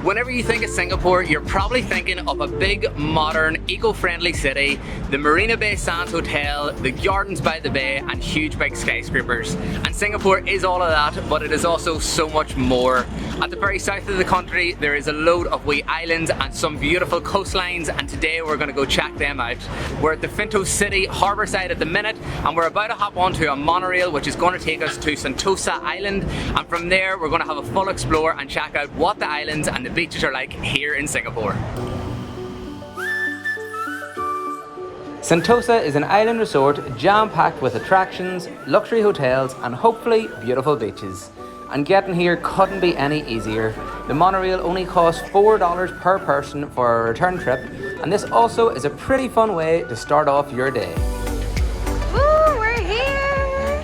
Whenever you think of Singapore, you're probably thinking of a big, modern, eco-friendly city, the Marina Bay Sands Hotel, the gardens by the bay, and huge big skyscrapers. And Singapore is all of that, but it is also so much more. At the very south of the country, there is a load of wee islands and some beautiful coastlines, and today we're going to go check them out. We're at the Sentosa City harbour side at the minute, and we're about to hop onto a monorail which is going to take us to Sentosa Island, and from there we're going to have a full explore and check out what the islands and the beaches are like here in Singapore. Sentosa is an island resort jam-packed with attractions, luxury hotels and hopefully beautiful beaches. And getting here couldn't be any easier. The monorail only costs $4 per person for a return trip, and this also is a pretty fun way to start off your day. Woo, we're here!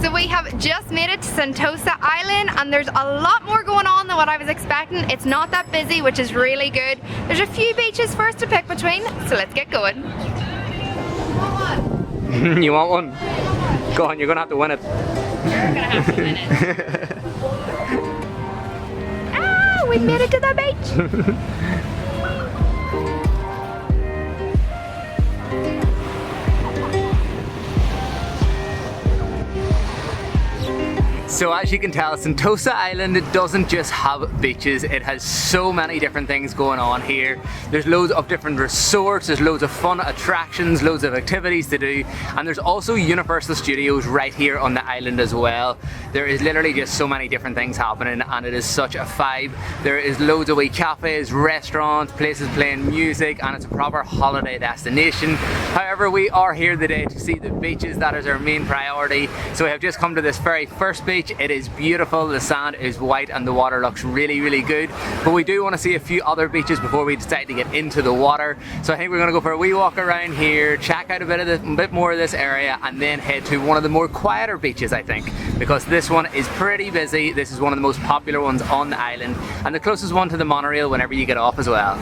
So we have just made it to Sentosa Island, and there's a lot more going on than what I was expecting. It's not that busy, which is really good. There's a few beaches for us to pick between, so let's get going. You want one? Go on, you're gonna have to win it. You're gonna have to win it. Ah, we made it to the beach! So as you can tell, Sentosa Island doesn't just have beaches, it has so many different things going on here. There's loads of different resorts, there's loads of fun attractions, loads of activities to do, and there's also Universal Studios right here on the island as well. There is literally just so many different things happening, and it is such a vibe. There is loads of wee cafes, restaurants, places playing music, and it's a proper holiday destination. However, we are here today to see the beaches. That is our main priority. So we have just come to this very first beach. It is beautiful, the sand is white and the water looks really, really good. But we do want to see a few other beaches before we decide to get into the water. So I think we're going to go for a wee walk around here, check out a bit more of this area, and then head to one of the more quieter beaches, I think, because this one is pretty busy. This is one of the most popular ones on the island, and the closest one to the monorail whenever you get off as well.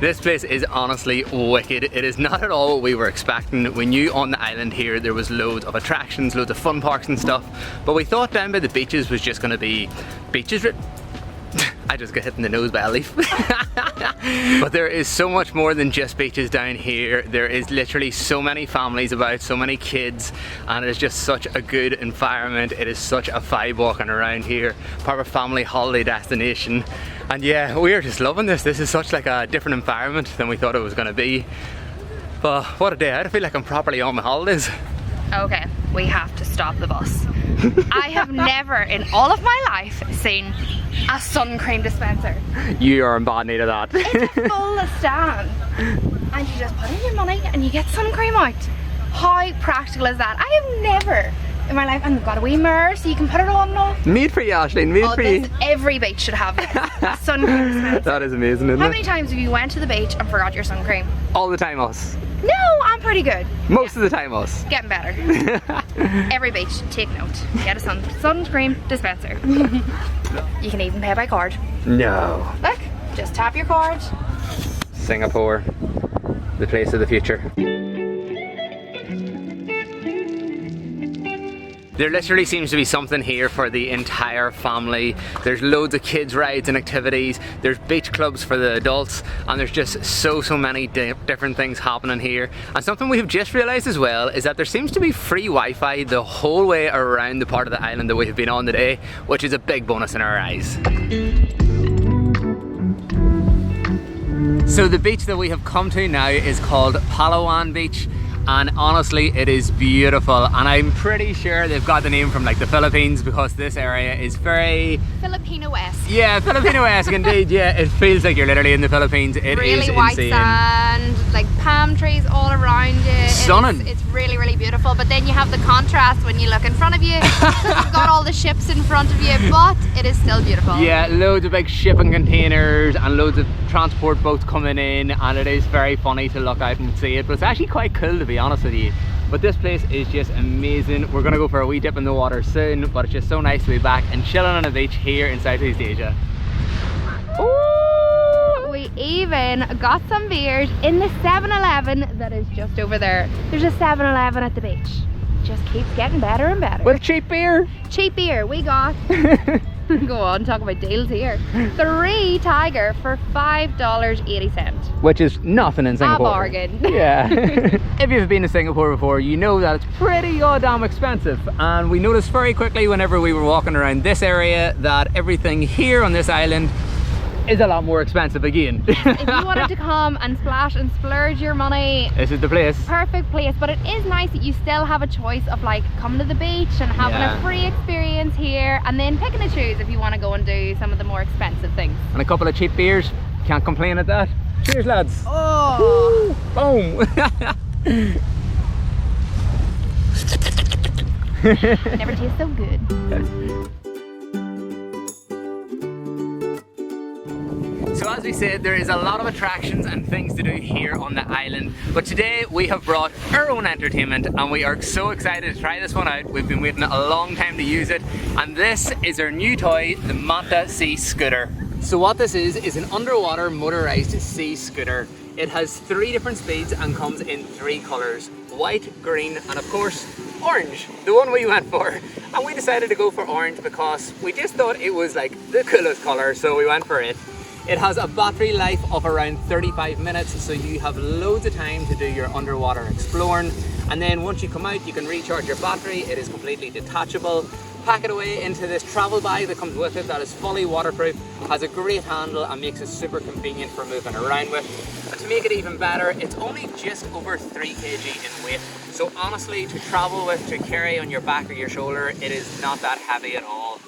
This place is honestly wicked. It is not at all what we were expecting. We knew on the island here there was loads of attractions, loads of fun parks and stuff, but we thought down by the beaches was just going to be beaches. I just got hit in the nose by a leaf. But there is so much more than just beaches down here. There is literally so many families about, so many kids, and it is just such a good environment. It is such a vibe walking around here. Proper family holiday destination. And yeah, we are just loving this. This is such like a different environment than we thought it was going to be. But what a day. I feel like I'm properly on my holidays. Okay, we have to stop the bus. I have never in all of my life seen a sun cream dispenser. You are in bad need of that. It's a full stand, and you just put in your money and you get sun cream out. How practical is that? I have never in my life, and they've got a wee mirror so you can put it on and off. Made for you, Aisling, made for you. Every beach should have this. Sun cream dispenser. That is amazing, isn't it? How many times have you went to the beach and forgot your sun cream? All the time, us. No, I'm pretty good. Most of the time, us. Getting better. Every beach, take note. Get a sun cream dispenser. You can even pay by card. No. Look, just tap your card. Singapore, the place of the future. There literally seems to be something here for the entire family. There's loads of kids rides and activities, there's beach clubs for the adults, and there's just so many different things happening here. And something we've just realised as well is that there seems to be free Wi-Fi the whole way around the part of the island that we have been on today, which is a big bonus in our eyes. So the beach that we have come to now is called Palawan Beach. And honestly, it is beautiful, and I'm pretty sure they've got the name from like the Philippines, because this area is very Filipino-esque. Yeah, Filipino-esque indeed. Yeah, it feels like you're literally in the Philippines. It really is white insane. Sand, like palm trees all around you. Stunning. It's really, really beautiful. But then you have the contrast when you look in front of you. You've got all the ships in front of you, but it is still beautiful. Yeah, loads of big shipping containers and loads of transport boats coming in, and it is very funny to look out and see it. But it's actually quite cool, to be honest with you. But this place is just amazing. We're gonna go for a wee dip in the water soon, but it's just so nice to be back and chilling on a beach here in Southeast Asia. Ooh. in, got some beers in the 7-Eleven that is just over there. There's a 7-Eleven at the beach. Just keeps getting better and better. With cheap beer. Cheap beer, we got, go on, talk about deals here. 3 Tiger for $5.80. Which is nothing in Singapore. A bargain. Yeah. If you've been to Singapore before, you know that it's pretty goddamn expensive. And we noticed very quickly whenever we were walking around this area that everything here on this island is a lot more expensive again. If you wanted to come and splash and splurge your money, this is the place. Perfect place. But it is nice that you still have a choice of like coming to the beach and having a free experience here, and then picking and choose if you want to go and do some of the more expensive things. And a couple of cheap beers, can't complain at that. Cheers, lads. Oh, boom. never tastes so good. So as we said, there is a lot of attractions and things to do here on the island, but today we have brought our own entertainment and we are so excited to try this one out. We've been waiting a long time to use it, and this is our new toy, the Manta Sea Scooter. So what this is an underwater motorized sea scooter. It has 3 different speeds and comes in 3 colors: white, green, and of course orange, the one we went for. And we decided to go for orange because we just thought it was like the coolest color, so we went for it. It has a battery life of around 35 minutes, so you have loads of time to do your underwater exploring. And then once you come out, you can recharge your battery. It is completely detachable. Pack it away into this travel bag that comes with it that is fully waterproof, has a great handle and makes it super convenient for moving around with. And to make it even better, it's only just over 3 kg in weight. So honestly, to travel with, to carry on your back or your shoulder, it is not that heavy at all.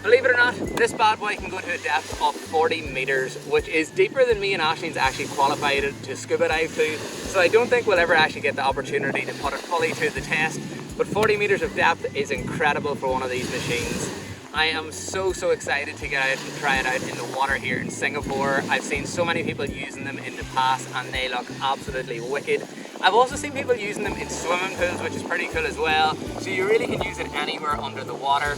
Believe it or not, this bad boy can go to a depth of 40 meters, which is deeper than me and Ashleen's actually qualified to scuba dive to. So I don't think we'll ever actually get the opportunity to put it fully to the test. But 40 meters of depth is incredible for one of these machines. I am so excited to get out and try it out in the water here in Singapore. I've seen so many people using them in the past and they look absolutely wicked. I've also seen people using them in swimming pools, which is pretty cool as well. So you really can use it anywhere under the water.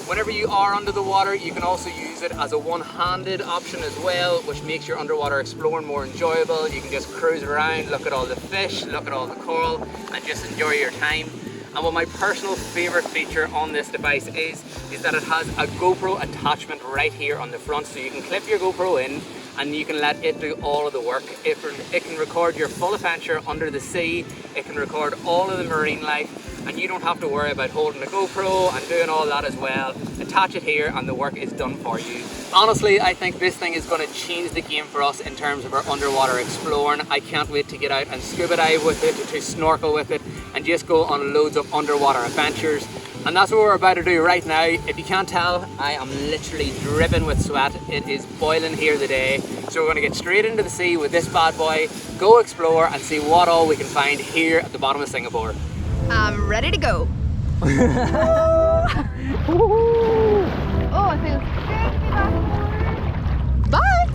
Whenever you are under the water, you can also use it as a one-handed option as well, which makes your underwater exploring more enjoyable. You can just cruise around, look at all the fish, look at all the coral, and just enjoy your time. And what my personal favorite feature on this device is that it has a GoPro attachment right here on the front, so you can clip your GoPro in and you can let it do all of the work. It can record your full adventure under the sea, it can record all of the marine life, and you don't have to worry about holding a GoPro and doing all that as well. Attach it here and the work is done for you. Honestly, I think this thing is going to change the game for us in terms of our underwater exploring. I can't wait to get out and scuba dive with it, to snorkel with it, and just go on loads of underwater adventures. And that's what we're about to do right now. If you can't tell, I am literally dripping with sweat. It is boiling here today. So we're going to get straight into the sea with this bad boy, go explore and see what all we can find here at the bottom of Singapore. I'm ready to go. Oh, it feels good to be back in the water. Bye!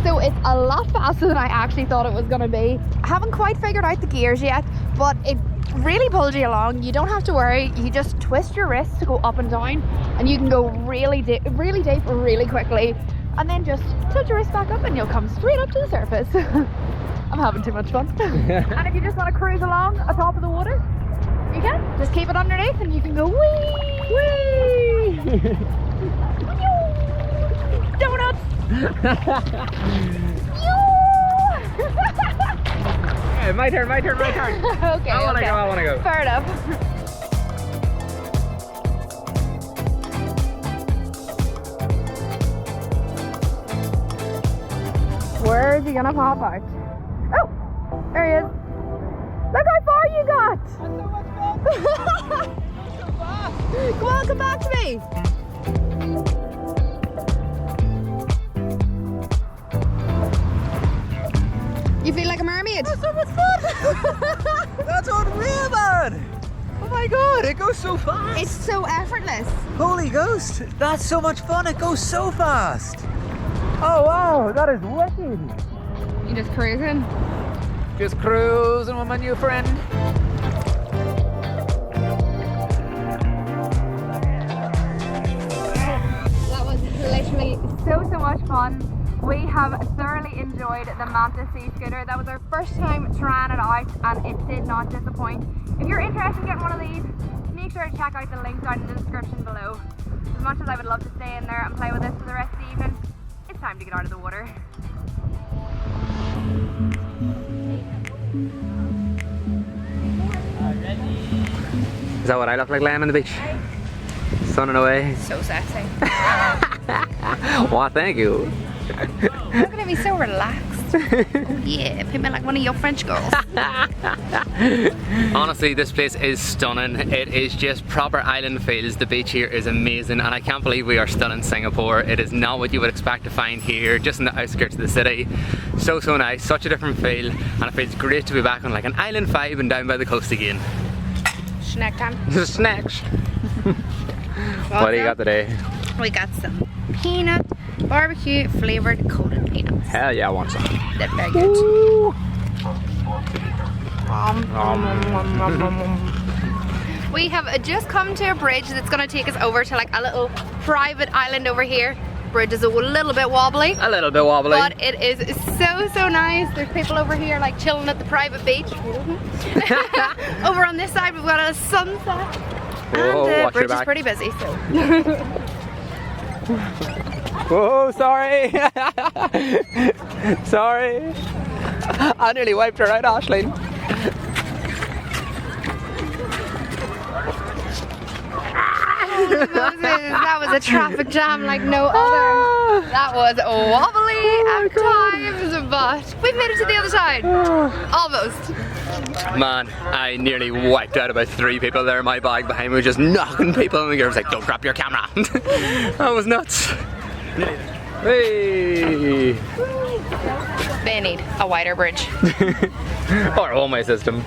So it's a lot faster than I actually thought it was going to be. I haven't quite figured out the gears yet, but it really pulls you along. You don't have to worry. You just twist your wrists to go up and down, and you can go really deep, really quickly, and then just tilt your wrist back up, and you'll come straight up to the surface. I'm having too much fun. And if you just want to cruise along atop of the water, you can. Just keep it underneath, and you can go wee, wee. Donuts. Yeah, my turn. Okay, I wanna go. Fair enough. Where's he gonna pop out? Oh, there he is. Look how far you got. That's so much fun. So fast. Come on, come back to me. You feel like a mermaid? That's so much fun! That's unreal, man! Oh my god, it goes so fast! It's so effortless. Holy ghost! That's so much fun, it goes so fast! Oh wow, that is wicked! You just cruising? Just cruising with my new friend. That was literally so much fun. We have thoroughly enjoyed the Manta Sea Scooter. That was our first time trying it out and it did not disappoint. If you're interested in getting one of these, make sure to check out the link down in the description below. As much as I would love to stay in there and play with this for the rest of the evening, it's time to get out of the water. Is that what I look like laying on the beach? Sunning away. So sexy. Why, thank you. Look at me, so relaxed. Oh yeah, put me like one of your French girls. Honestly, this place is stunning. It is just proper island feels. The beach here is amazing and I can't believe we are still in Singapore. It is not what you would expect to find here, just in the outskirts of the city. So nice, such a different feel, and it feels great to be back on like an island vibe and down by the coast again. Snack time. Snacks. What do you got today? We got some peanut barbecue flavored coated peanuts. Hell yeah, I want some. They're very good. We have just come to a bridge that's going to take us over to like a little private island over here. Bridge is a little bit wobbly. A little bit wobbly. But it is so nice. There's people over here like chilling at the private beach. Over on this side we've got a sunset. Whoa, and the watch your bridge is back. pretty busy, so. Whoa, sorry. Sorry. I nearly wiped her out, Aisling. Moses, that was a traffic jam like no other. That was wobbly at times, but we've made it to the other side. Almost. Man, I nearly wiped out about 3 people there. My bag behind me was just knocking people, and the girl was like, "Don't drop your camera." That was nuts. Hey. They need a wider bridge. Or a one-way system.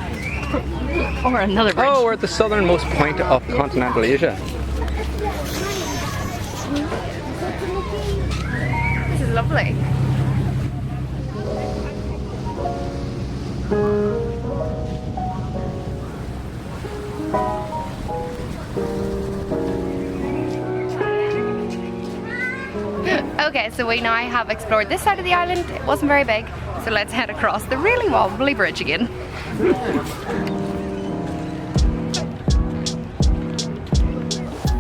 Or another bridge. Oh, we're at the southernmost point of continental Asia. This is lovely. Okay, so we now have explored this side of the island. It wasn't very big, so let's head across the really wobbly bridge again.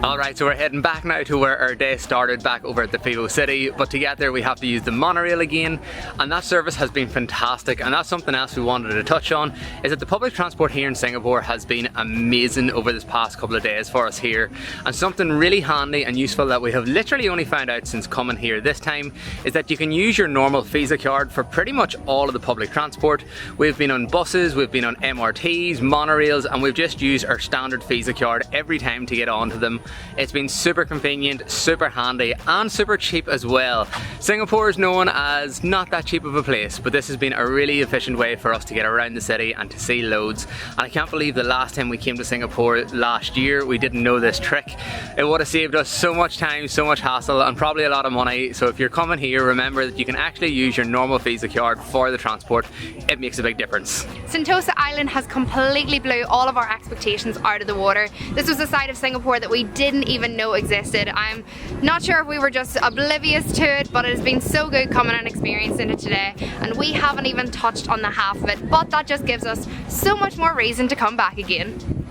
Alright, so we're heading back now to where our day started, back over at the Fibo City, but to get there we have to use the monorail again, and that service has been fantastic. And that's something else we wanted to touch on, is that the public transport here in Singapore has been amazing over this past couple of days for us here. And something really handy and useful that we have literally only found out since coming here this time is that you can use your normal Visa card for pretty much all of the public transport. We've been on buses, we've been on MRTs, monorails, and we've just used our standard Visa card every time to get onto them. It's been super convenient, super handy, and super cheap as well. Singapore is known as not that cheap of a place, but this has been a really efficient way for us to get around the city and to see loads. And I can't believe the last time we came to Singapore last year, we didn't know this trick. It would have saved us so much time, so much hassle, and probably a lot of money. So if you're coming here, remember that you can actually use your normal Visa card for the transport. It makes a big difference. Sentosa Island has completely blew all of our expectations out of the water. This was a side of Singapore that we didn't even know existed. I'm not sure if we were just oblivious to it, but it has been so good coming and experiencing it today, and we haven't even touched on the half of it, but that just gives us so much more reason to come back again.